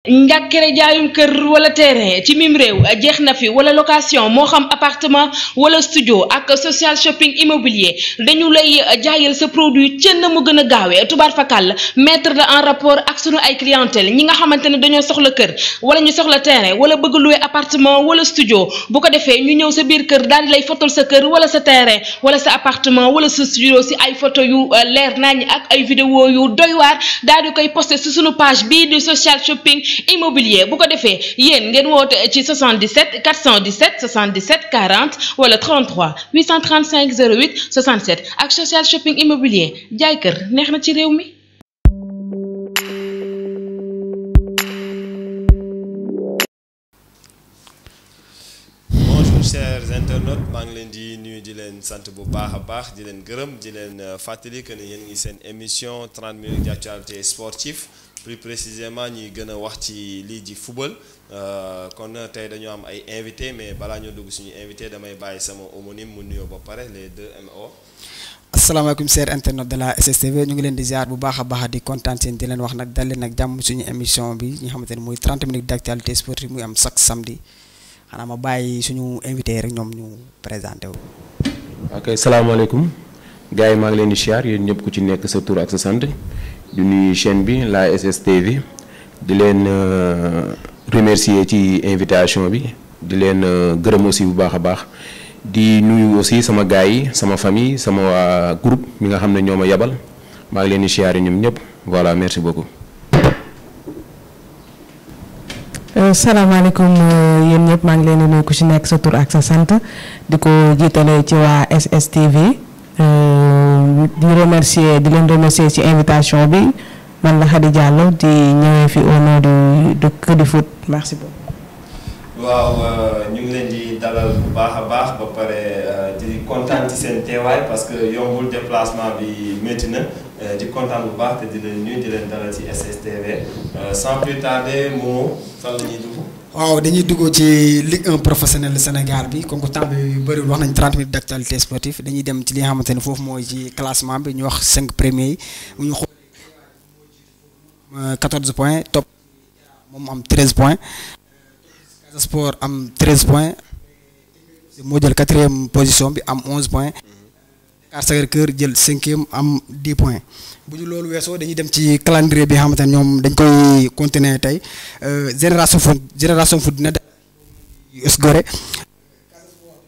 njàkkere jaayum kër wala terrain ci mim réew jeex na fi wala location moo xam appartement wala studio ak social shopping immobilier dañu lay jaayal sa produit cën na mu gën a gaawee tubaar fakal mettre la en rapport ak sunu ay clientèle ñi nga xamante ne dañoo soxla kër wala ñu soxla terrain wala bëgg louer appartement wala studio bu ko defee ñu ñëw sa biir kër daal di lay fotol sa kër wala sa terrain wala sa appartement wala sa studio si ay photo yu leer nañ ak ay vidéo yu doy waar daal di koy posté si sunu page bii di social shopping immobilier bu ko defee yéen ngeen woote ci 77 417 77 40 wala 33 835 08 67 ak social shopping immobilier jaay kër neex na ci réew mi. Bonjour chers internautes maa ngi leen di nuyu di leen sant bu baax a baax di leen gërëm di leen fàttali que ne yéen ngi seen émission 30 minutes d'actualité sportive. Plus précisément ñuy gën a wax ci lii ji football kon tey dañoo am ay invité mais balaa ñoo dugg suñu invité damay bàyyi sama homonyme mu nuyoo ba pare les deux MO. asalaamaaleykum chers internautes de la SSTV ñu ngi leen di ziar bu baax a baax di kontaan seen di leen wax nag dal leen nag jàmm suñu émission bi ñi nga xamante ne muy 30 minutes d'actualité sportive muy am chaque samedi xanaa ma bàyyi suñu invité rek ñoom ñu présenté wu. ok salaamaaleykum gars yi maa ngi leen di ziar yéen ñëpp ku ci nekk sa tur ak sa sant. di nuyu chaîne bi la SSTV di leen remercier ci invitation bi di leen gërëm aussi bu baax a baax di nuyu aussi sama gars yi sama famille sama waa groupe mi nga xam ne ñoo ma yabal maa ngi leen di siyaare ñoom ñëpp voilà merci beaucoup. salaamaaleykum yéen ñëpp maa ngi leen di nuyu ku ci nekk sa tur ak sa sant di ko jiitale ci waa SSTV. di leen remercier ci invitation bi man la Khady Diallo di ñëwee fi au nom du Cœur du Foot merci beaucoup. waaw ñu ngi leen di dalal bu baax a baax ba pare di kontaan ci seen teewaay parce que yombul déplacement bi métti na di kontaan bu baax te di leen nuyu di leen dalal ci SSTV sans plus tarder Momo fan la ñuy dugg. waaw dañuy dugg ci Ligue 1 professionnel Sénégal bi comme que temps bi bëriwul wax nañ 30 minutes d'actualité sportive dañuy dem ci li nga xamante ne foofu mooy ci classement bi ñu wax 5 premiers yi bu ñu xool 14 points top moom am 13 points Casa Sport am 13 points moo jël 4e position bi am 11 points Dakar Sacré-Cœur jël 5e am 10 points bu ñu loolu weesoo dañuy dem ci calendrier bi nga xamante ne ñoom dañ koy continuer tey génération foot dina def US Gorée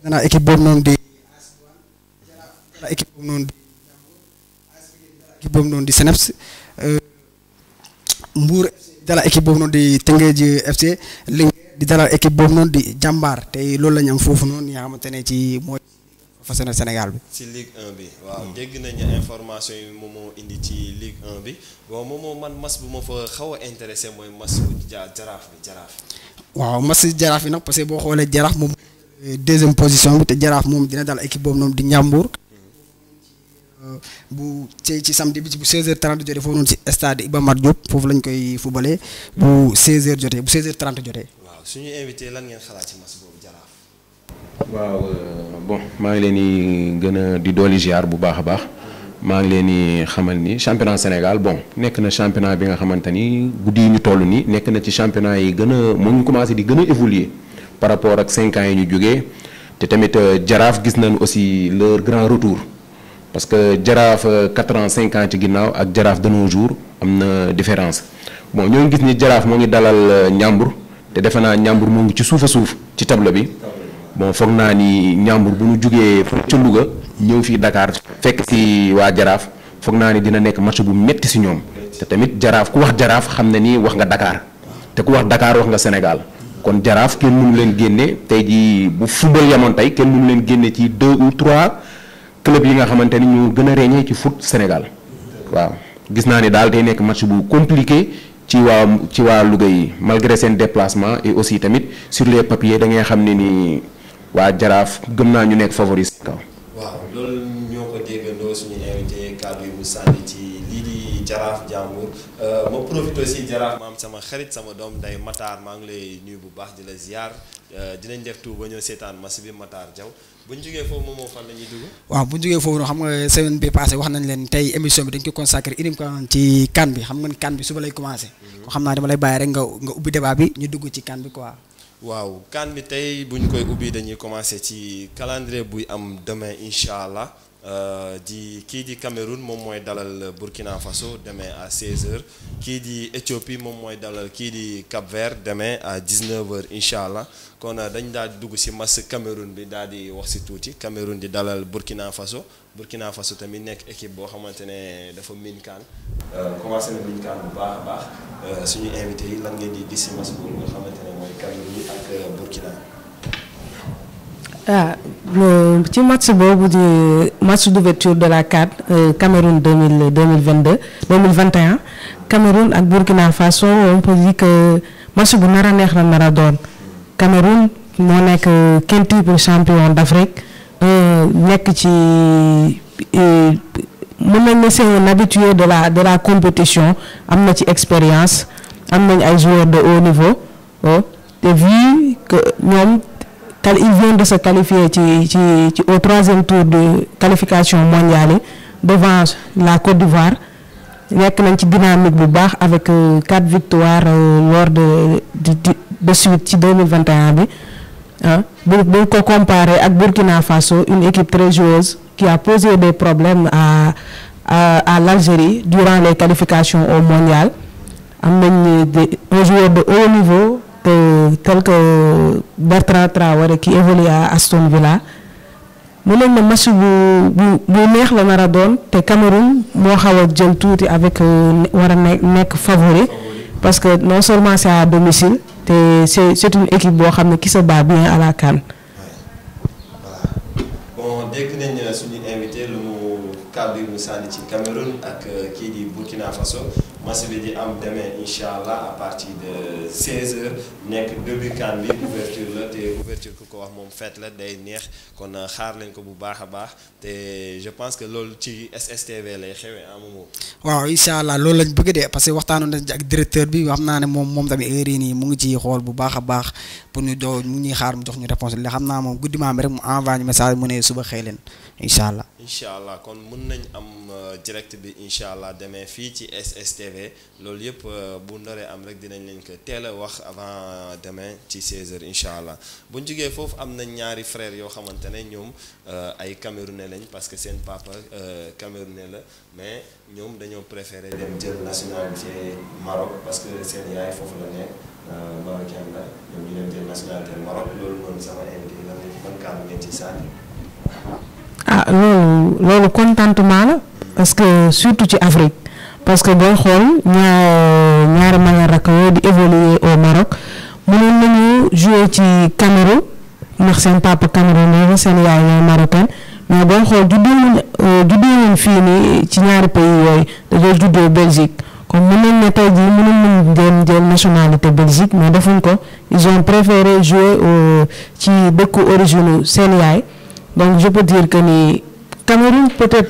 dana équipe boobu noonu di équipe boobu noonu di Seneps Mbour dala équipe boobu noonu di Teungueth FC Linguère di dalal équipe boobu noonu di Jàmbaar tey loolu la ñu am foofu noonu nga xamante ne ci mooy professionnel Sénégal bi. ci Ligue 1 bi waaw dégg nañu information yi moom moo indi ci Ligue 1 bi bon moom man mas bu ma fa xaw a intéressé mooy mas bu jaraaf bi jaraaf. waaw mas jaraaf bi nag parce que boo xoolee jaraaf moom 2e position bi te jaraaf moom dina dal équipe boobu noonu di Ndiambour. bu ci samedi bi ci bu 16h30 jotee foofu noonu ci stade Iba Mar Diop foofu lañ koy fubalee bu 16h jotee bu 16h30 jotee. waaw suñu invité lan ngeen xalaat ci mas boobu jaraaf. waaw bon maa ngi leen di gën a di dooli ziar bu baax a baax maa ngi leen di xamal ni championnat Sénégal bon nekk na championnat bi nga xamante ni guddi yi ñu toll nii nekk na ci championnat yi gën a moo ngi commencé di gën a évoluer par rapport ak 5 ans yi ñu jógee te tamit jaraaf gis nañ aussi leur grand retour parce que jaraaf 4 ans 5 ans ci ginnaaw ak jaraaf de nos jours am na différence bon ñoo ngi gis ni jaraaf moo ngi dalal Ndiambour te defe naa Ndiambour moo ngi ci suuf a suuf ci tableau bi. bon foog naa ni Ndiambour bu ñu jugee ca Louga ñëw fii Dakar fekk ci waa jaraaf foog naa ni dina nekk match bu metti ci ñoom te tamit jaraaf ku wax jaraaf xam na ni wax nga Dakar te ku wax Dakar wax nga Sénégal kon jaraaf kenn mënu leen génne tey jii bu football yamoon tey kenn mënu leen génne ci 2 ou 3 clubs yi nga xamante ni ñu gën a ràññee ci foot Sénégal waaw gis naa ni daal day nekk match bu compliqué ci waa Louga yi malgré seen déplacement et aussi tamit sur les papiers da ngay xam ne ni. waa jaraaf gëm naa ñu nekk favori kaw. waaw loolu ñoo ko déggandoo suñu invité kàddu yi mu sànni ci lii di jaraaf Ndiambour ma profité aussi Jaraaf ma am sama xarit sama doom nday Matar maa ngi lay nuyu bu baax di la ziar dinañ def tout ba ñëw seetaan match bi Matar Diaw bu ñu jógee foofu moom fan la ñuy dugg. waaw bu ñu jógee foofu xam nga semaine bi passé wax nañ leen tey émission bi dañ ko consacré uniquement ci CAN bi xam nga ni CAN bi suba lay commencé. ko xam naa dama lay bàyyi rek nga ubbi débat bi ñu dugg ci CAN bi quoi. waaw CAN bi tey bu ñu koy ubbi dañuy commencé ci calendrier buy am demain incha allah. kii di Cameroun moom mooy dalal Burkina Faso demain à 16h kii di Éthiopie moom mooy dalal kii di Cap-Vert demain à 19h incha allah kon dañ daal di dugg si match Cameroun bi daal di wax si tuuti Cameroun di dalal Burkina Faso tamit nekk équipe boo xamante ne dafa miin CAN commencé na miin CAN bu baax a baax suñu invité yi lan ngeen di gis si match boobu nga xamante ne mooy Cameroun yi ak Burkina. ci match boobu di match d'ouverture de la CAN Cameroun 2021 Cameroun ak Burkina Faso on peut dire que match bu nar a neex la nar a doon Cameroun moo nekk quintuple champion d'Afrique nekk ci mën nañ ne c'est un habitué de la compétition am na ci expérience am nañ ay joueurs de haut niveau te vu que ñoom ils viennent de se qualifier au 3e tour de qualification mondiale devant la Côte d'Ivoire nekk nañ ci dynamique bu baax avec 4 victoires lors de suite ci 2021 bi bu ko comparer ak Burkina Faso une équipe très joueuse qui a posé des problèmes à l'Algérie durant les qualifications au mondial am nañ un joueur de haut niveau tel que Bertrand Traoré qui évolue à Aston Villa mu nañ ne match bu neex la nar a doon te Cameroun moo xaw a jël tuuti avec war a nekk favori parce que non seulement c'est à domicile te c'est une équipe boo xam ne qui se bat bien à la CAN. voilà bon dégg nañ suñu invité lu mu kàddu yi mu sànni ci Cameroun ak kii di Burkina Faso match bi di am demain incha allah à partir de 16h nekk début CAN bi ouverture la te ouverture ku ko wax moom fête la day neex kon xaar leen ko bu baax a baax te je pense que loolu ci SSTV lay xewee amoo. waaw incha allah loolu lañ bëgg de parce que waxtaanoon nañ ak directeur bi xam naa ne moom tamit heure yi nii mu ngi ciy xool bu baax a baax pour ñu doo mu ñuy xaar mu jox ñu réponse li xam naa moom guddi maa bi rek mu envoyé ñu message mu ne suba xëy leen incha allah. incha allah kon mun nañ am direct bi incha allah demee fii ci SSTV loolu yëpp bu ndoree am rek dinañ leen ko teel a wax avant demain ci 16h incha allah bu ñu jugee foofu am nañ ñaari frères yoo xamante ne ñoom ay Camerounais lañ parce que seen papa Camerounais la mais ñoom dañoo préféré dem jël nationalité Maroc parce que seen yaay foofu la nekk marocain la ñoom ñu dem jël nationalité Maroc loolu noonu sama invité lan la man kàddu ngeen ci sànni. loolu contentement la parce que surtout ci Afrique parce que booy xool ñaari mag rakk yooyu di évoluer au Maroc mënoon nañu jouer ci Cameroun ndax seen papa Cameroun la seen yaay ñooy marocain mais booy xool juddoo fii nii ci ñaari pays yooyu dañoo juddoo Belgique comme mën nañ ne tey jii mënoon nañu jël nationalité Belgique mais defuñ ko ils ont préféré jouer ci dëkku origine seen yaay. Donc je peux dire que ni Cameroun peut-être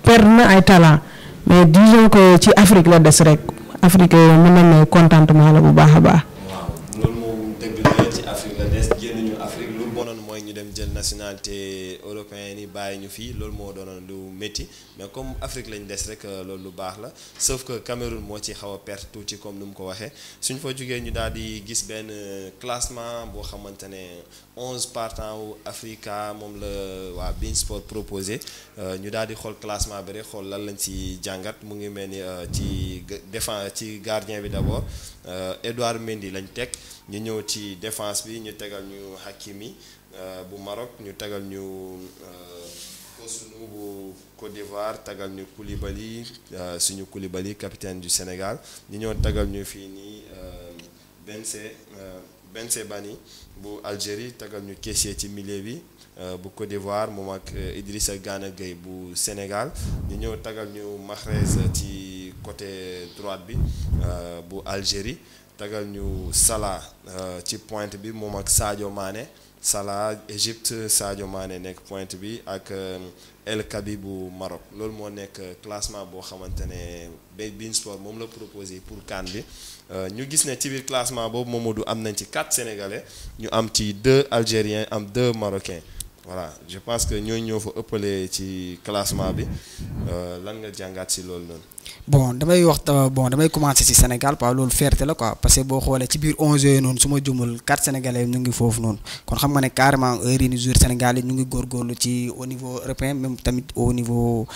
perd na ay talent mais disons que ci Afrique la des rek Afrique mën nañ ne contentement la bu baax a baax. waaw loolu moom dëgg la ci Afrique la des génn ñu Afrique lu bonoon mooy ñu dem jël nationalité européenne yi bàyyi ñu fii loolu moo doonoon lu métti mais comme Afrique lañ des rek loolu lu baax la sauf que Cameroun moo ci xaw a perte tuuti comme ni mu ko waxee suñ fa jógee ñu daal di gis benn classement boo xamante ne 11 partants wu Africa moom la waa Bein Sport proposé ñu daal di xool classement bi rek xool lan lañ ci jàngat mu ngi mel ni ci gardien bi d'abord Edouard Mendy lañ teg ñu ñëw ci défense bi ñu tegal ñu Hakimi bu Maroc ñu tegal ñu Kosunu bu Côte d'Ivoire tegal ñu Koulibaly suñu Koulibaly capitaine du Sénégal ñu ñëw tegal ñu fii nii Bense Bani bu Algérie tegal ñu Kessié ci milieu bi bu Côte d'Ivoire moom ak Idrissa Gana Gueye bu Sénégal ñu ñëw tegal ñu Mahrez ci côté droite bi bu Algérie tegal ñu Salah ci pointe bi moom ak Sadio Mané Salah Égypte Sadio Mané nekk pointe bi ak El Kabi bu Maroc loolu moo nekk classement boo xamante ne beIN Sport moom la proposé pour CAN bi ñu gis ne ci biir classement boobu Mamadou am nañ ci 4 Sénégalais ñu am ci 2 Algériens am 2 Marocains voilà je pense que ñooñu ñoo fa ëppalee ci classement bi lan nga jàngaat si loolu noonu. bon damay commencer ci Sénégal quoi loolu fierté la quoi parce que boo xoolee ci biir 11 yooyu noonu su ma jumul 4 Sénégalais ñu ngi foofu noonu kon xam nga ne carrément heure yi ni joueur Sénégal yi ñu ngi góorgóorlu ci au niveau européen même tamit au niveau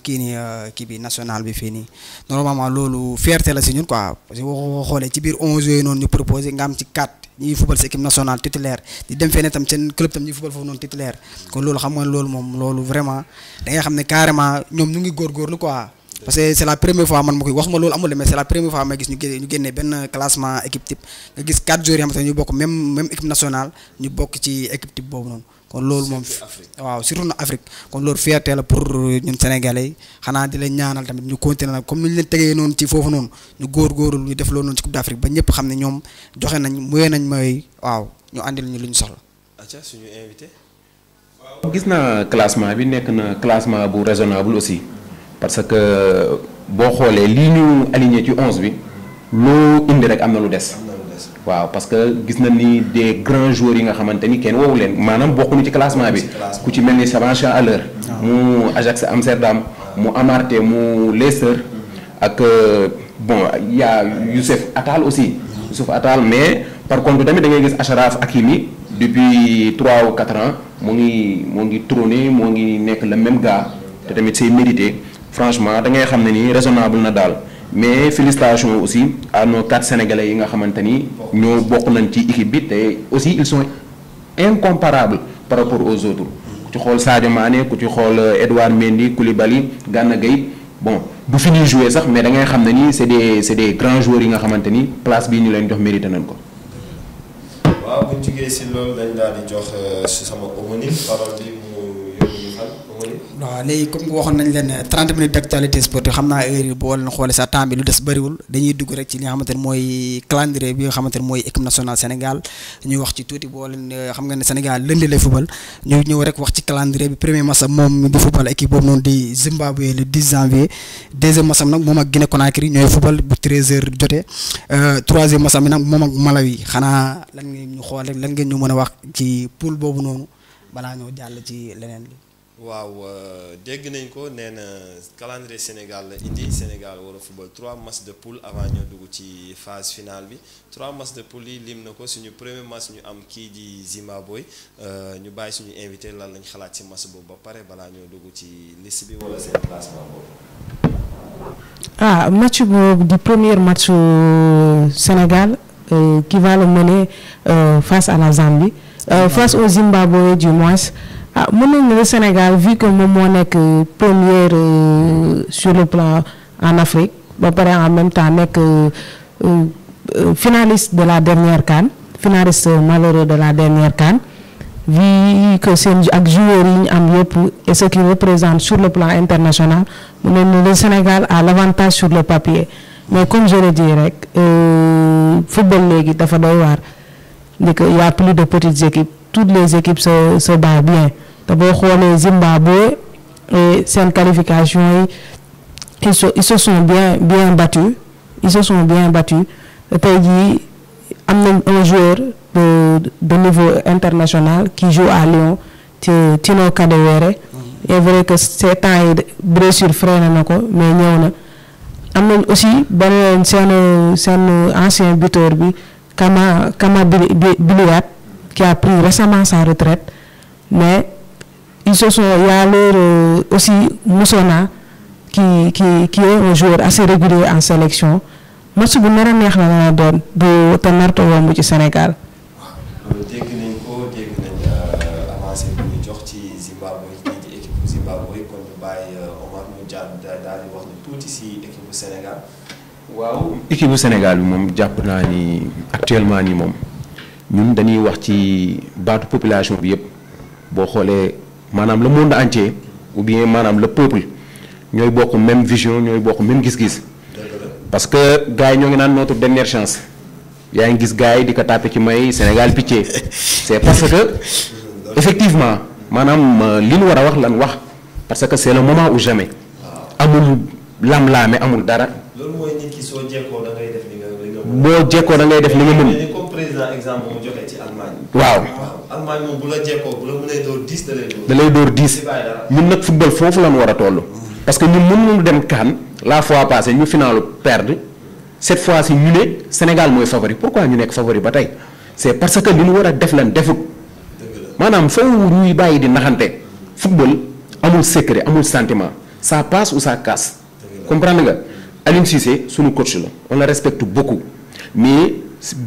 kii bi national bi fii nii normalement loolu fierté la si ñun quoi parce que boo xoolee ci biir 11 yooyu noonu ñu proposé nga am ci 4 ñuy football si équipe nationale titulaire di dem feneen tam seen club tam ñuy football foofu noonu titulaire kon loolu xam nga loolu moom loolu vraiment da ngay xam ne carrément ñoom ñu ngi góorgóorlu quoi. parce que c'est la première fois man ma koy wax ma loolu amul mais c'est la première fois ma gis ñu génne benn classement équipe type nga gis 4 joueurs yoo xamante ne ñu bokk même équipe nationale ñu bokk ci équipe type boobu noonu kon loolu moom waaw surtout na Afrique kon loolu fierté la pour ñun Sénégalais yi xanaa di leen ñaanal tamit ñu continuer nag comme ni ñu leen tegee noonu ci foofu noonu ñu góorgóorlu ñu def loolu noonu ci Coupe d'Afrique ba ñëpp xam ne ñoom joxe nañ muyee nañ mooy waaw ñu àndil ñu lu ñu soxla. Atia suñu invité. gis naa classement bi nekk na classement bu raisonnable aussi. parce que boo xoolee lii ñu aligné ci 11 bi loo indi rek am na lu des. waaw parce que gis na ni des grands joueurs yi nga xamante ni kenn woowu leen maanaam bokkuñu ci classement bi. ku ci mel ni Sébastien Haller. mu Ajax Amsterdam mu Amartey mu Leicester. ak bon y a Youssouf Attal aussi. Youssouf Attal mais par contre tamit da ngay gis Achraf Hakimi depuis 3 ou 4 ans moo ngi trôné moo ngi nekk le même gars te tamit c'est mérité. Franchement da ngay xam ne nii raisonnable na daal mais félicitations aussi à nos 4 Sénégalais yi nga xamante ni ñoo bokk nañ ci équipe bi te aussi ils sont incomparables par rapport aux autres ku ci xool Sadio Mané ku ci xool Edouard Mendy Koulibaly Gana Gueye bon du fi ñuy jouer sax mais da ngay xam ne nii c'est des grands joueurs yi nga xamante ni place bii ñu leen jox mérité nañ ko. waaw bu ñu jugee si loolu dañ daal di jox sama homonyme parole bi mu yóbbu ñu fan homonyme. waaw léegi comme waxoon nañ leen 30 minutes d'actualité sportive xam naa heure yi boo leen xoolee sa temps bi lu des bëriwul dañuy dugg rek ci li nga xamante ne mooy calendrier bi nga xamante ne mooy équipe nationale Sénégal ñuy wax ci tuuti boo leen xam nga ne Sénégal lundi lay football ñu ñëw rek wax ci calendrier bi premier match moom di football équipe boobu noonu di Zimbabwe le 10 janvier deuxième match nag moom ak Guinée Conakry ñooy football bu 13h jotee troisième match bi nag moom ak Malawi xanaa lan ngeen ñu xool rek lan ngeen ñu mën a wax ci poule boobu noonu balaa ñoo jàll ci leneen li. waaw dégg nañ ko nee na calendrier Sénégal la indi Sénégal war a football 3 matchs de poule avant ñoo dugg ci phase finale bi 3 matchs de poule yi lim na ko suñu premier match ñu am kii di Zimbabwe ñu bàyyi suñu invité lan lañ xalaat ci match boobu ba pare balaa ñoo dugg ci liste bi wala seen classement boobu. Match boobu di premier match Sénégal qui va le mener face à la Zambie face au Zimbabwe du moins. Mën nañu le Sénégal vu que moom moo nekk première sur le plan en Afrique ba pare en même temps nekk finaliste de la dernière CAN finaliste malheureux de la dernière CAN vu que seen ak joueurs yi ñu am yëpp et ce qui représente sur le plan international mën nañu le Sénégal a l'avantage sur le papier mais comme je le dis rek football léegi dafa doy waar ni que y a plus de petites équipes toutes les équipes se battent bien te boo xoolee Zimbabwe seen qualification yi ils se sont bien battus tey jii am nañ un joueur de niveau international qui joue à Lyon Tino Kadewere est vrai que ces temps yi blessure freiné na ko mais ñëw na am nañ aussi beneen seen ancien buteur bi Kama Biliat qui a pris récemment sa retraite mais il y a leur aussi Moussona qui est un joueur assez régulier en sélection match bu nar a neex la doon bu te narto yomb ci Sénégal. dégg nañ avancé bu ñu jox ci Zimbabwe kii di équipe bu Zimbabwe kon ñu bàyyi Omar mu daal di wax ni tuuti si équipe bu Sénégal. waaw équipe bu Sénégal bi moom jàpp naa ni actuellement nii moom ñun dañuy wax ci baatu population bi yëpp boo xoolee maanaam le monde entier ou bien maanaam le peuple ñooy bokk même vision ñooy bokk même gis-gis parce que gars yi ñoo ngi naan notre dernière chance yaa ngi gis gars yi di ko tàppe ci may Sénégal pitié c'est parce que effectivement maanaam li ñu war a wax lan wax parce que c'est le moment ou jamais amul lam-laame amul dara. loolu mooy nit ki soo jekkoo da ngay def li nga boo jekkoo da ngay def li nga mën. comme président exemple mu joxe ci Allemagne. waaw Allemagne moom bu la jekkoo bu la mënee door 10 da lay door. da lay door 10 ñun nag football foofu lan war a toll. parce que ñun mën nañu dem CAN la fois passée ñu finalu perdre cette fois-ci ñu ne Sénégal mooy favori pourquoi ñu nekk favori ba tey c'est parce que li ñu war a def lan defut maanaam foofu ñuy bàyyi di naxante football amul secret amul sentiment ça passe ou ça casse. comprendre nga Aliou Cissé suñu coach la on le respecte beaucoup mais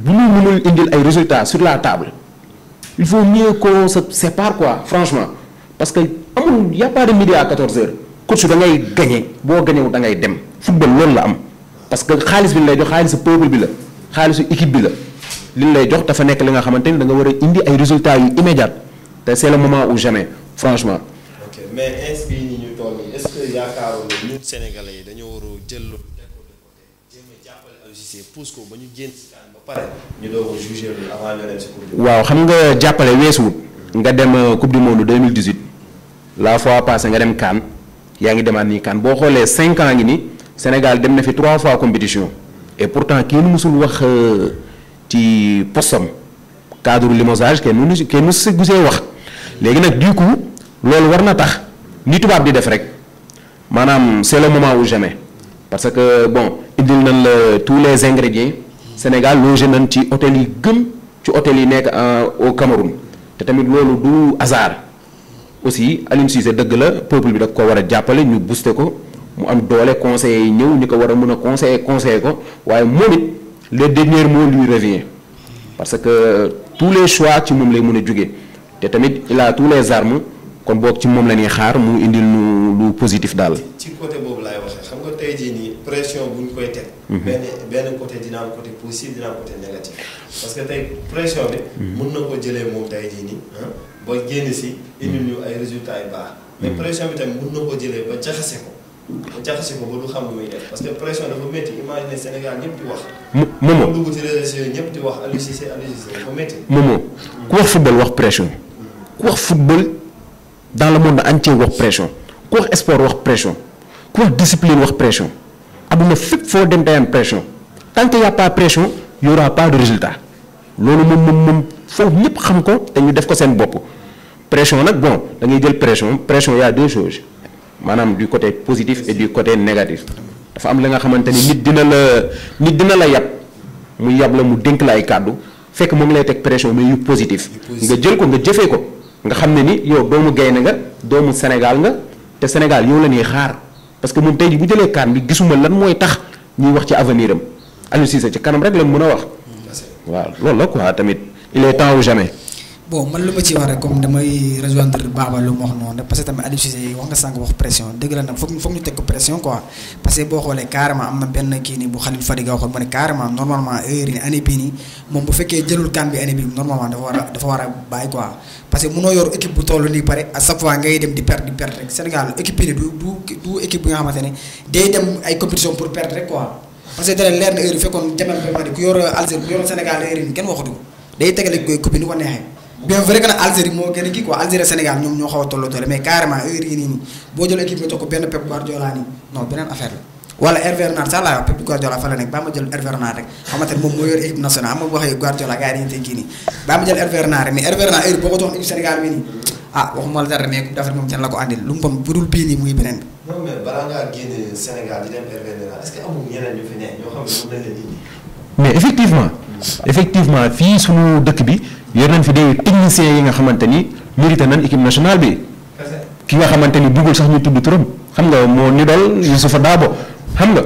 bu ñu mënul indil ay résultats sur la table il faut mieux qu'on se sépare quoi franchement parce que amul y a pas de midi à 14h coach da ngay gagné boo gagné wu da ngay dem football loolu la am parce que xaalis bi lay jox xaalisu peuple bi la xaalisu équipe bi la li lay jox dafa nekk li nga xamante ni da nga war a indi ay résultats yu immédiat te c'est le moment ou jamais franchement. ok mais est-ce que ñu toll nii est-ce que yaakaaroon na ñun Sénégalais yi dañoo war a jël lu jéem a jàppale Aliou Cissé pousse ko ba ñu génn ci CAN ba pare ñu doog a jugé avant ñu dem ci coupe du monde. waaw xam nga jàppale weesuwut nga dem coupe du monde 2018 la fois passée nga dem CAN yaa ngi demaat nii CAN boo xoolee 5 ans ngi ni Sénégal dem na fi 3 fois compétition et pourtant kenn mësul wax ci postam cadre limogeage kenn mësu si gisee wax léegi nag du coup loolu war na tax ni tubaab di def rek maanaam c'est le moment ou jamais parce que bon indil nañ la tous les ingrédients Sénégal logé nañ ci hôtel yi gën ci hôtel yi nekk au Cameroun te tamit loolu du hasard aussi Aliou Cissé dëgg la peuple bi da ko war a jàppale ñu booster ko mu am doole conseillers yi ñëw ñu ko war a mën a conseiller ko waaye moom it les derniers mots lui revient parce que tous les choix ci moom lay mën a jóge te tamit il a tous les armes kon boog ci moom la ñuy xaar mu indil lu positif daal. ci côté boobu laay waxee xam nga tey jii nii pression bu ñu koy teg. benn côté dina am côté positif dina am côté négatif parce que tey pression bi. mën na ko jëlee moom tey jii nii ba génn si indil ñu ay résultats yu baax. mais pression bi tamit mën na ko jëlee ba jaxase ko. ba du xam lu muy def parce que pression dafa métti imagine Sénégal ñëpp di wax. Momo dugg ci réseaux sociaux ñëpp di wax Aliou Cissé dafa métti. Momo ku wax football wax pression ku wax football dans le monde entier wax pression ku wax sport wax pression ku wax discipline wax pression adduna fépp foo dem day am pression tant que y a pas pression y aura pas de résultat loolu moom foofu ñëpp xam ko te ñu def ko seen bopp pression nag bon da ngay jël pression y a deux choses. maanaam du côté positif et du côté négatif dafa am la nga xamante ni nit dina la yab mu yab la mu dénk la ay kàddu fekk moom lay teg pression mais yu positif nga jël ko nga jëfee ko nga xam ne ni yow doomu gaynde nga doomu Sénégal nga te Sénégal yow la ñuy xaar parce que moom tey jii bu jëlee CAN bi gisuma lan mooy tax ñuy wax ci avenir am Aliou Cissé ci kanam rek la mën a wax waaw loolu la quoi tamit il est temps ou jamais. bon man lu ma ci wax rek comme damay rejoindre Baba lu mu wax noonu parce que tamit Aliou Cissé wax nga sànq wax pression dëgg la nag foog ñu teg ko pression quoi parce que boo xoolee carrément am na benn kii nii bu Khalil Fadiga waxoon mu ne carrément normalement heure yi année bii nii moom bu fekkee jëlul CAN bi année bii normalement dafa war a bàyyi quoi parce que mënoo yor équipe bu toll nii pare à chaque fois ngay dem di perdre rek Sénégal équipe bi du équipe bi nga xamante ne day dem ay compétition pour perdre rek quoi parce que dara leer na heure yi fekkoon jamono bi ku yor Algérie ku yor Sénégal heure yi kenn waxatu ko day tegale coupe bi ni ko neexee. bien vrai que nag Algérie moo gën a kii quoi Algérie Sénégal ñoom ñoo xaw a tolloo doole mais carrément heure yii nii boo jël équipe nga jox ko benn Pep Guardiola nii non beneen affaire la wala Hervé Renard sax laa wax Pep Guardiola fa la nekk ba ma jël Hervé Renard rek xamante ne moom moo yor équipe nationale am nga waxee Guardiola gars yi dañuy tey kii nii ba ma jël Hervé Renard rek mais Hervé Renard heure boo ko jox équipe Sénégal bi nii ah waxuma la dara mais coupe d'Afrique moom seen la ko andil lu mu bam budul bii nii muy beneen bi. non mais balaa ngaa génne Sénégal di dem Hervé Renard est-ce que amul ñeneen ñu fi ne ñoo xam ne mën nañ leen indi. mais effectivement fii sunu dëkk bi yor nañ fi des techniciens yi nga xamante ni mérité nañ équipe nationale bi ki nga xamante ni bëggul sax ñu tudd turam xam nga moo ni dool Youssoupha Dabo xam nga.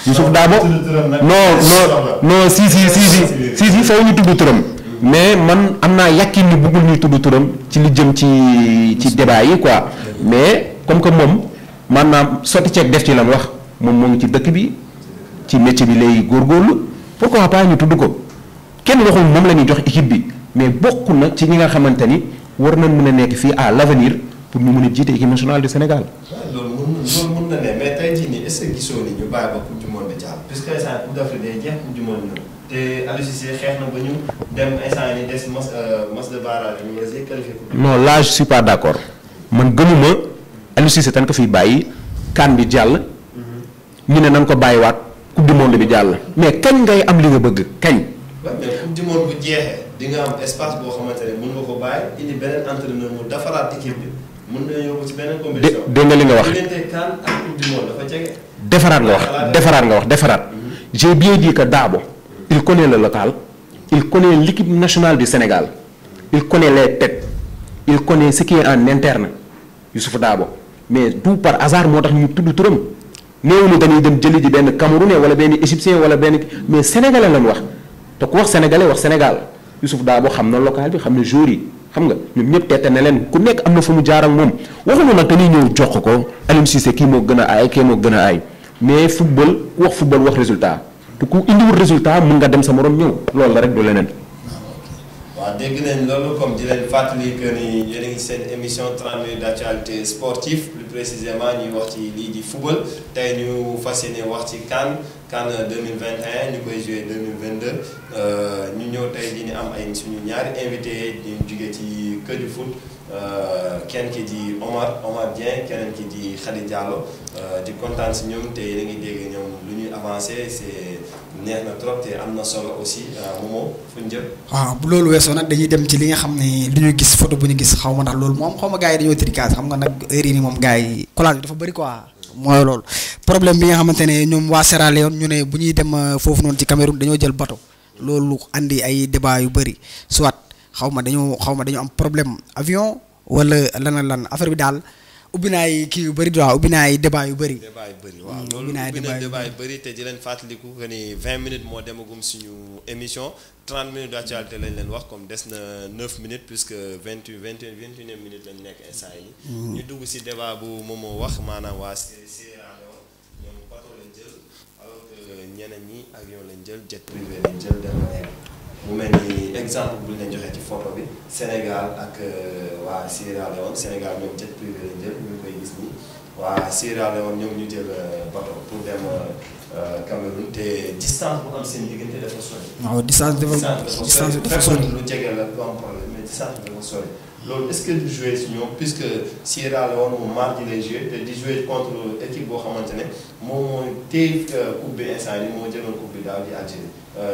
Youssoupha Dabo non si faw ñu tudd turam mais man am naa yàqin ni bëggul ñuy tudd turam ci li jëm ci débat yi quoi mais comme que moom maanaam sotti ceeg def ci lan wax moom moo ngi ci dëkk bi ci métier bi lay góorgóorlu pourquoi pas ñu tudd ko kenn waxul moom la ñuy jox équipe bi. mais bokk na ci ñi nga xamante ni war nañ mën a nekk fii à l'avenir pour ñu mën a jiite équipe nationale du Sénégal. waaw loolu mën na ne mais tey jii nii est-ce que gisoo ni ñu bàyyi ba coupe du monde jàll puisque instant coupe d'Afrique day jeex coupe du monde te Aliou Cissé xeex na ba ñu dem instant ni des match de barrage ñu war a qualifié. non là je suis pas d'accord man gëmuma Aliou Cissé tan ko fiy bàyyi CAN bi jàll. ñu ne nan ko bàyyiwaat coupe du monde bi jàll mais kañ ngay am li nga bëgg kañ. waaw mais coupe du monde bu jeexee di nga am espace boo xamante ne mën nga ko bàyyi indi beneen entraîneur mu defaraat équipe bi mën na yóbbu ci beneen compétition. dégg nga li nga wax diggante CAN ak coupe du monde dafa jege. defaraat nga wax defaraat. j'ai bien dit que Dabo il connaît le local il connaît l'équipe nationale du Sénégal il connaît les têtes il connaît ce qui est en interne Youssouf Dabo mais tout par hasard moo tax ñu tudd turam néew dañuy dem jëli ji benn Camerounais wala benn égyptien wala benn mais sénégalais lañ wax te ku wax sénégalais wax Sénégal Youssouf Dabo xam na local bi xam na joueurs yi xam nga ñoom ñëpp teete ne leen ku nekk am na fu mu jaar ak moom waxuñu nag dañuy ñëw jox ko Aliou Cissé kii moo gën a aay kii moo gën a aay mais football wax résultat te ku indiwul résultat mun nga dem sa morom ñëw loolu la rek du leneen. waaw dégg nañ loolu comme di leen fàttali que ni yéen a ngi seen émission 30 minutes d'actualité sportive plus précisément ñuy wax ci lii di football tey ñu fas yéene wax ci CAN 2021 ñu koy joué 2022 ñu ñëw tey di am ay suñu ñaari invité ñu jóge ci kër du foot kenn ki di Omar Dieng keneen ki di Khady Diallo di kontaan si ñoom te yéen a ngi dégg ñoom lu ñuy avancé c'est neex na trop te am na solo aussi Momo fu ñu jëm. waaw bu loolu weesoo nag dañuy dem ci li nga xam ne li ñu gis photo bu ñu gis xaw ma ndax loolu moom xaw ma gars yi dañoo tricage xam nga nag heure yi nii moom gars yi collage bi dafa bëri quoi mooy loolu problème bi nga xamante ne ñoom waa Sierra Leone ñu ne bu ñuy dem foofu noonu ci Cameroun dañoo jël bateau loolu andi ay débat yu bëri soit xaw ma dañoo am problème avion wala lan affaire bi daal. ubbi naa ay kii yu bëri waaw ubbi naa ay débat yu bëri. waaw loolu ubbi na débat yu bëri te di leen fàttaliku que ni 20 minutes moo demagum suñu émission 30 minutes d'actualité lañ leen wax comme des na 9 minutes puisque 21 minutes lañ nekk instant yi ñu dugg si débat bu moom moo wax maanaam waa Sierra Leone ñoom bateau lañ jël alors que ñeneen ñi avion lañ jël jet privé lañ jël dem mu mel ni exemple bu ñu leen joxee ci photo bi Sénégal ak waa Sierra Leone Sénégal ñoom jet privé lañ jël ñu ngi koy gis nii waa Sierra Leone ñoom ñu jël bateau pour dem Cameroun te distance bu am seen diggante dafa sori. waaw distance dafa sori lu jege la du am problème mais distance bi dafa sori loolu est-ce que du jouer si ñoom puisque Sierra Leone moom mardi lay jouer te di jouer contre équipe boo xamante ne moom mooy téye coupe bi instant yi moo jëloon coupe bi daal di Algérie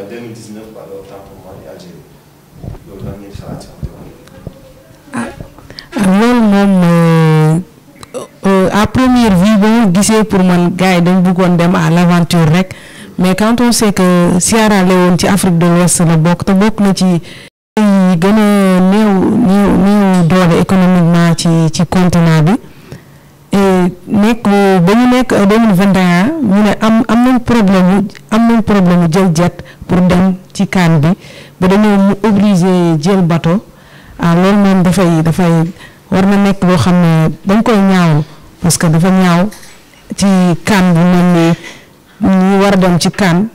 2019 par le temps pour moi di Algérie loolu lan ngeen xalaat ci loolu moom à première vue ba mu gisee pour man gars yi dañ bëggoon dem à l'aventure rek mais quand on sait que Sierra Leone ci Afrique de l'Ouest la bokk te bokk na ci yi gën a néew doole économiquement ci continent bi nekk ba ñu nekk 2021 ñu ne am nañ problème jël jet pour dem ci CAN bi ba dañoo mu obligé jël bateau loolu moom dafay war na nekk loo xam ne dañ koy ñaaw parce que dafa ñaaw ci CAN bu mel ni ñu war a dem ci CAN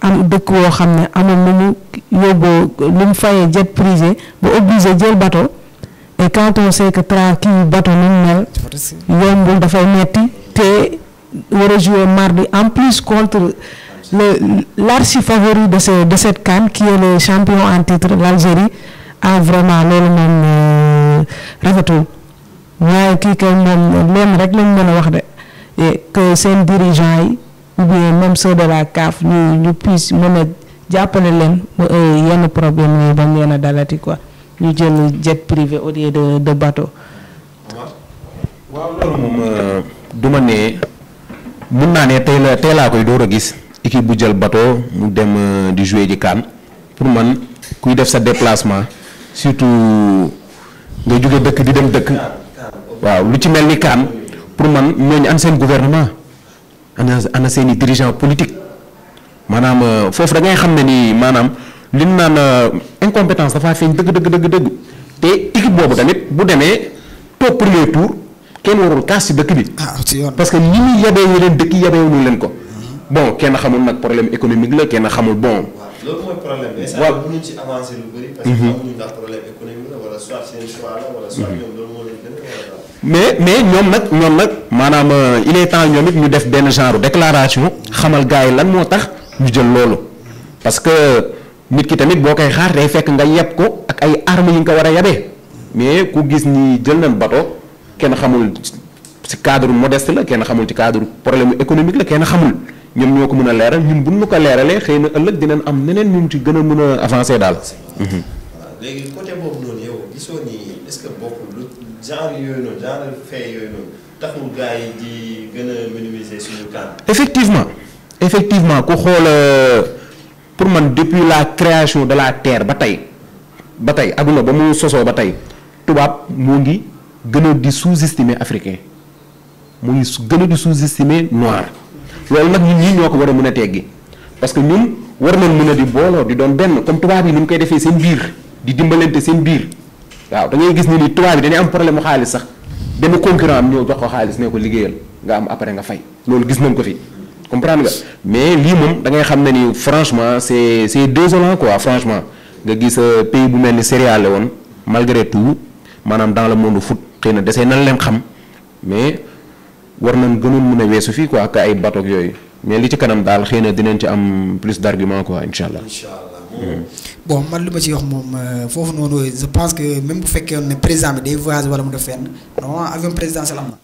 am dëkk woo xam ne amul lu mu yóbboo lu mu fayee jet privé ba obligé jël bateau et quand on sait que kii bateau ni mu mel yombul dafay metti te war a jouer mardi en plus contre l'archi-favori de cette CAN qui est le champion en titre l'Algérie vraiment loolu moom rafetul waaye kii kay moom leen rek lañ mën a wax de et que seen dirigeants yi ou bien même ceux de la CAF ñu puisse mën a jàppale leen ba yenn problème yi bañ leen a dalati quoi ñu jël jet privé au lieu de bateau. waaw loolu moom du ma ne mun naa ne tey laa koy door a gis équipe bu jël bateau mu dem di jouer ji CAN pour man kuy def sa déplacement surtout nga jóge dëkk di dem dëkk waaw lu ci mel ni CAN pour man ñooñu an seen gouvernement ana seen i dirigeant politique maanaam foofu da ngay xam ne ni maanaam li ñu naan incompétence dafaa feeñ dëgg te équipe boobu tamit bu demee toog premier tour kenn warul kaas ci dëkk bi. parce que ñi muy yabee yeneen dëkk yi yabeewuñu leen ko. bon kenn xamul nag problème économique la kenn xamul bon. loolu mooy problème bi. waaw mënuñ ci avancer lu bëri. parce que xamuñu ndax problème économique la wala soit seen choix la wala soit ñoom loolu moo leen gën a mais ñoom nag maanaam il est temps ñoom it ñu def benn genre déclaration xamal gars yi lan moo tax ñu jël loolu parce que nit ki tamit boo koy xaar day fekk nga yeb ko ak ay armes yi nga ko war a yebee mais ku gis ni jël nañ bateau kenn xamul ci cadre modeste la kenn xamul ci cadre problème économique la kenn xamul ñoom ñoo ko mën a leeral ñun bu ñu ko leeralee xëy na ëllëg dinañ am neneen ñun ci gën a mën a avancer daal. léegi côté boobu noonu yow gisoo ni est-ce que bokkul lu genre yooyu noonu genre fait yooyu noonu taxul gars yi di gën a minimiser suñu kan. effectivement ku xool pour man depuis la création de la terre ba tey aduna ba mu sosoo ba tey tubaab moo ngi gën a di sous-estimer africain mu ngi gën a di sous-estimer noir loolu nag ñun ñii ñoo ko war a mën a teggi parce que ñun war nañ mën a di booloo di doon benn comme tubaab yi ni mu koy defee seen biir di dimbalante seen biir waaw da ngay gis ni tubaab yi dañuy am problème mu xaalis sax benn concurrent am ñëw jox ko xaalis ne ko liggéeyal nga am après nga fay loolu gis nañ ko fi comprendre nga mais lii moom da ngay xam ne ni franchement c'est désolant quoi franchement nga gis pays bu mel ni Sierra Leone malgré tout maanaam dans le monde foot xëy na desee nan leen xam mais war nañ gënoon mën a weesu fii quoi ak ay bateau yooyu mais li ci kanam daal xëy na dinañ ci am plus d'argument quoi incha allah. bon man li ma ci wax moom foofu noonu je pense que même bu fekkee ne président bi day voyage wala mu def fenn normalement avion présidentiel am na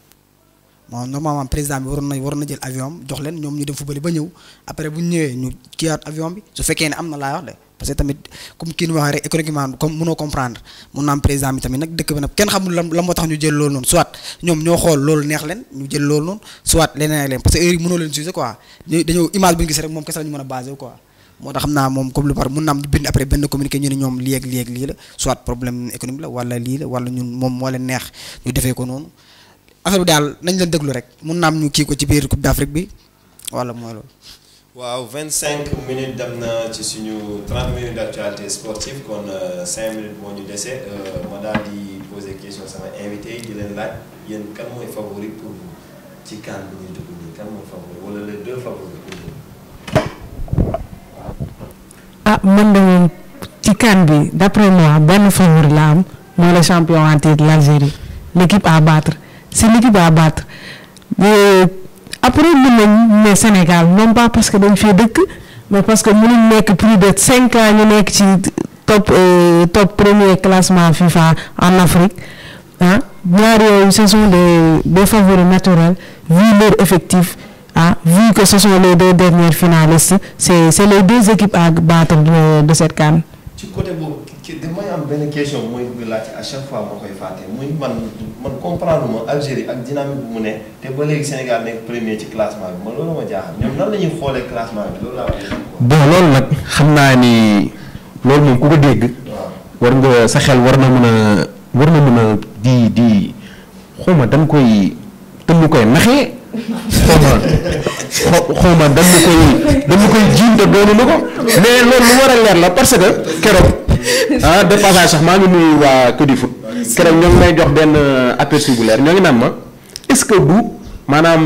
bon normalement président bi waroon na jël avion jox leen ñoom ñu dem football ba ñëw après bu ñu ñëwee ñu kiiwaat avion bi su fekkee ne am na laa wax de parce que tamit comme kii nu waxee rek économiquement comme mënoo comprendre mun na am président bi tamit nag dëkk bi nag kenn xamul lan moo tax ñu jël loolu noonu soit ñoom ñoo xool loolu neex leen ñu jël loolu noonu soit leneen ak leen parce que heure yi mënoo leen juger quoi dañoo image bu ñu gis rek moom kese la ñu mën a basé quoi moo tax xam naa moom comme lu par mun na am ñu bind après benn communiqué ñu ne ñoom lii ak lii la soit problème économique la wala lii la wala ñun moom moo leen neex ñu defee ko noonu affaire bi daal nañ leen déglu rek mun na am ñu kii ko ci biir Coupe d'Afrique bi wala mooy loolu. waaw 25 minutes dem na ci suñu 30 minutes d'actualité sportive kon 5 minutes moo ñu dese ma daal di poser question sama invité yi di leen laaj yéen kan mooy favori pour vous ci CAN bi ñuy dugg nii kan mooy favori wala les deux favoris pour vous. ah man de moom ci CAN bi d'après moi benn favori la am mooy le champion en titre l'Algérie l'équipe à battre c'est l'équipe à battre après mën nañ ne Sénégal non pas parce que dañ fee dëkk mais parce que mënuñ nekk plus de 5 ans ñu nekk ci top premier classement FIFA en Afrique ah ñaar yooyu ce sont des favoris naturels vu leur effectif ah vu que ce sont les deux dernières finalistes c'est les deux équipes à battre de cette CAN. ci côté boobu damay am benn question mooy bëgg laaj à chaque fois moo koy fàtte muy man comprendre ma Algérie ak dynamique bu mu ne te ba léegi Sénégal nekk premier ci classement bi man loolu ma jaaxal ñoom nan la ñuy xoolee classement bi loolu laa wax. bon loolu nag xam naa ni loolu moom ku ko dégg. war nga sa xel war na mën a di xawma dañ koy naxee xawma dañ koy jiin te doonu na ko mais loolu lu war a leer la parce que keroog de passage sax maa ngi nuyu waa Côte d'Ivoire keroog ñoo ngi may jox benn aperçu bu leer ñoo ngi naan ma est-ce que du maanaam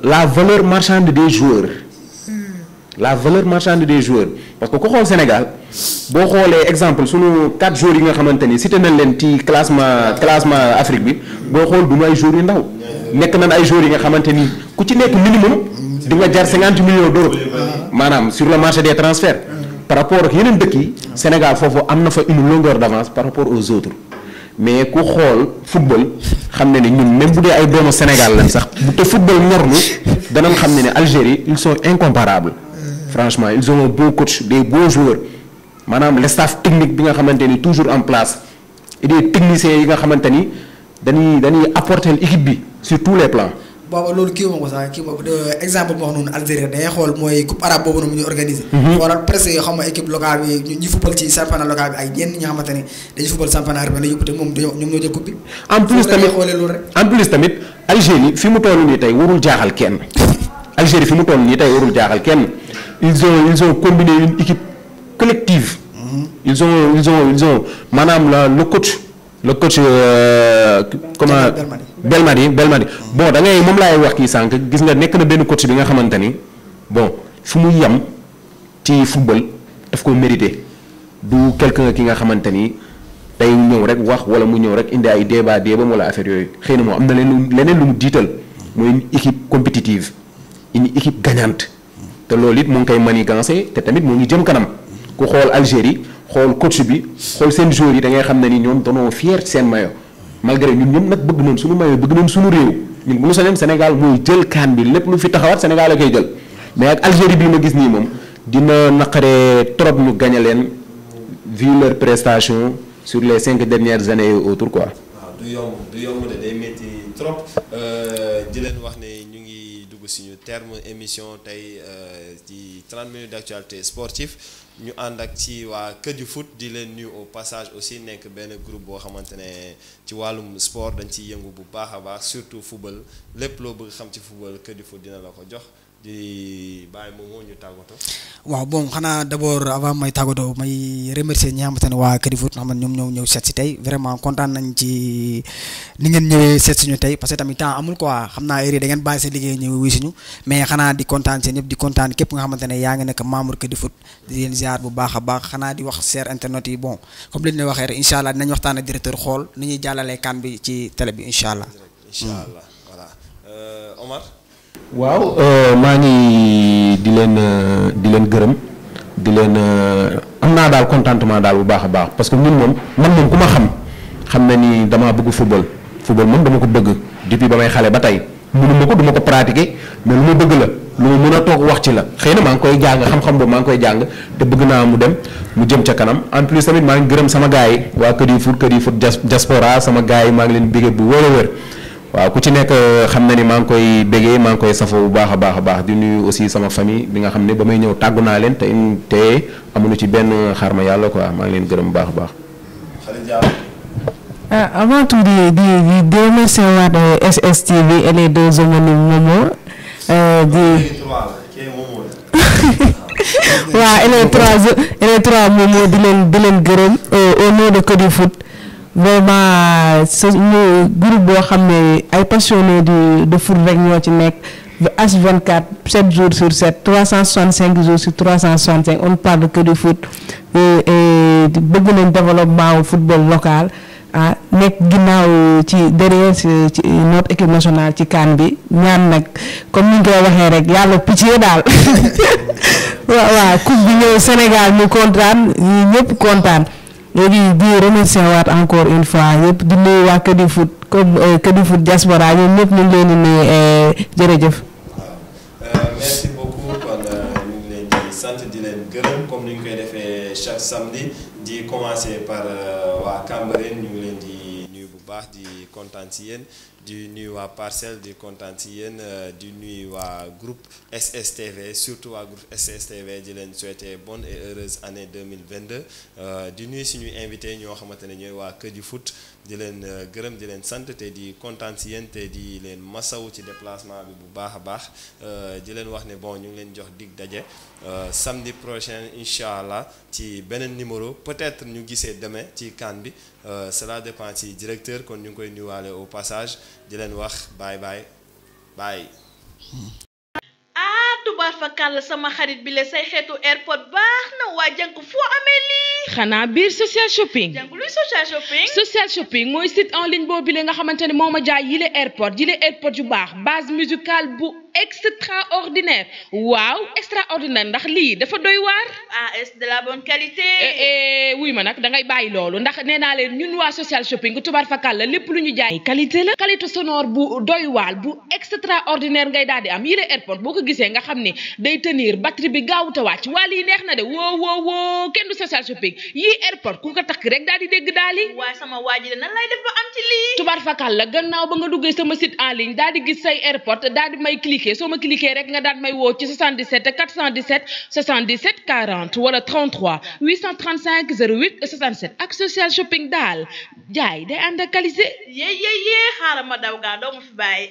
la valeur marchande des joueurs parce que ku xool Sénégal boo xoolee exemple sunu 4 joueurs yi nga xamante ni cité nañ leen ci classement Afrique bi boo xool du ñu ay joueurs yu ndaw nekk nañ ay joueurs yi nga xamante ni ku ci nekk minimum di nga jar 50 millions d'euros maanaam sur le marché des transferts par rapport ak yeneen dëkk yi Sénégal foofu am na fa une longueur d'avance par rapport aux autres mais ku xool football xam ne ni ñun même bu dee ay doomu Sénégal lañ sax bu te football ñorlu danañ xam ne Algérie ils sont incomparables franchement ils ont un bon coach des bons joueurs maanaam le staff technique bi nga xamante ni toujours en place et des techniciens yi nga xamante ni dañuy apporter l'équipe bi sur tous les plans. booba loolu kii moom ko sax kii moom exemple bi ma wax noonu Algérie dañuy xool mooy coupe arabe boobu noonu ñu organisé. xoolal presque yoo xam ne équipe locale bi ñu football ci championnat local bi ay ñenn ñi nga xamante ne dañuy football championnat arabe la yóbbu te moom ñoom ñoo jël coupe bi. en plus tamit Algérie fi mu toll nii tey warul jaaxal kenn Algérie fi mu toll nii tey warul jaaxal kenn ils ont combiné une équipe collective. ils ont maanaam le coach comment Belmadi bon da ngay moom laay wax kii sànq gis nga nekk na benn coach bi nga xamante ni bon fu muy yem ci football daf ko mérité du quelqu'un ki nga xamante ni day ñëw rek wax wala mu ñëw rek indi ay débat wala affaire yooyu xëy na moom am na leneen lu mu jiital mooy une équipe compétitive une équipe gagnante te loolu it mu ngi koy manigancé te tamit mu ngi jëm kanam ku xool Algérie xool coach bi xool seen joueurs yi da ngay xam ne ni ñoom danoo fier ci seen maillot malgré ñun ñëpp nag bëgg nañ suñu maillot bëgg nañ suñu réew ñun bu ñu sañoon Sénégal mooy jël CAN bi lépp lu fi taxawaat Sénégal a koy jël mais ak Algérie bii ma gis nii moom dina naqaree trop ñu gagné leen vu leur prestation sur les 5 dernières années autour quoi. waaw du yomb de day métti trop di leen wax ne ñu ngi dugg suñu terme émission tey ci 30 minutes d'actualité sportive ñu ànd ak ci waa Kër du Foot di leen nuyu au passage aussi nekk benn groupe boo xamante ne ci wàllum sport dañ ciy yëngu bu baax a baax surtout football lépp loo bëgg xam ci football Kër du Foot dina la ko jox di bàyyi moomoo ñu tàggatoo. waaw bon xanaa d'abord avant may tàggatoo may remercier ñi nga xamante ne waa Kër du Foot nga xam ne ñoom ñoo ñëw seet si tey vraiment kontaan nañ ci ni ngeen ñëwee seet si ñu tey parce que tamit temps amul quoi xam naa heure da ngeen bàyyi sa liggéey ñëw wuy si ñu mais xanaa di kontaan seen ñëpp di kontaan képp nga xamante ne yaa ngi nekk membre Kër du Foot di leen ziar bu baax a baax xanaa di wax chers internautes yi bon comme li ñu leen waxee rek incha allah dinañ waxtaan ak directeur xool ni ñuy jàllalee CAN bi ci télé bi incha allah. incha allah voilà Omar. waaw maa ngi di leen gërëm di leen am naa daal contentement daal bu baax a baax parce que ñun moom man moom ku ma xam na ni damaa bëgg football moom dama ko bëgg depuis ba may xale ba tey mënuma ko duma ko pratiquer mais lu ma bëgg la lu ma mën a toog wax ci la xëy na maa ngi koy jàng xam-xam boobu maa ngi koy jàng te bëgg naa mu dem mu jëm ca kanam en plus tamit maa ngi gërëm sama gars yi waa Kër du Foot diaspora sama gars yi maa ngi leen bégee bu wër a wër waaw ku ci nekk xam na ni maa ngi koy bégee maa ngi koy safoo bu baax a baax di nuyu aussi sama famille bi nga xam ne ba may ñëw tàggu naa leen te amuñu ci benn xarma yàlla quoi maa ngi leen gërëm bu baax a baax. Avant tout di remercier waat SSTV et les deux homonymes Momo waaw et les trois Momo di leen gërëm au nom de Kër du Foot vraiment suñu groupe boo xam ne ay passionnés de foot rek ñoo ci nekk H24 7 jours sur 7 365 jours sur 365 on parle de Kër du Foot et bëgg nañ développement football local ah nekk ginnaaw ci derrière ci notre équipe nationale ci CAN bi ñaan nag comme ni ñu koy waxee rek yàlla picc daal waaw coupe bi ñëw Sénégal ñu kontaan ñi ñëpp kontaan. léegi di remercier waat encore une fois yëpp di nuyu waa Kër du Foot comme Kër du Foot diaspora ñoom ñëpp ñu ngi leen di nuyu jërëjëf. merci beaucoup kon ñu ngi leen di sant di leen gërëm comme ni ñu koy defee chaque samedi di commencer par waa Cambérène ñu ngi leen di nuyu bu baax di kontaan ci yéen di nuyu waa Parcelles di kontaan ci yéen di nuyu waa groupe SSTV surtout waa groupe SSTV di leen souhaiter bonne et heureuse année 2022 di nuyu suñuy invité ñoo xamante ne ñooy waa Kër du Foot di leen gërëm di leen sant te di kontaan ci yéen te di leen masawu ci déplacement bi bu baax a baax di leen wax ne bon ñu ngi leen jox dig daje samedi prochain incha allah ci beneen numéro peut-être ñu gisee demain ci CAN bi cela dépend ci directeur kon ñu ngi koy nuyuwaale au passage di leen wax bye bye bye. tubaar fa kàll sama xarit bi la say xeetu airport baax na waa jànk foo amee lii. xanaa biir social shopping. jànk luy social shopping. social shopping mooy site en ligne boobu la nga xamante ne moo ma jaay yile airport yu baax base musicale bu extraordinaire waaw extraordinaire ndax lii dafa doy waar. ah est de la bonne qualité. wuy ma nag da ngay bàyyi loolu ndax nee naa leen ñun waa social shopping tubaar fa kàll lépp lu ñu jaay qualité la. qualité sonore bu doy waar bu extraordinaire ngay daal di am yile airport boo ko gisee nga xam ni day tenir batterie bi gaawut a wàcc waa lii neex na de woo kenn du social shopping yii airport ku ko takk rek daal di dégg daal di. waaye sama waa ji de nan lay def ba am ci lii. tubaar fakal la gannaaw ba nga duggee sama site en ligne daal di gis say airport daal di may cliquer soo ma cliquer rek nga daal may woo ci 77 417 77 40 wala 33 835 08 67 ak social shopping daal jaay day ànd ak qualité. yee xaaral ma daw gaa doo ma fi bàyyi.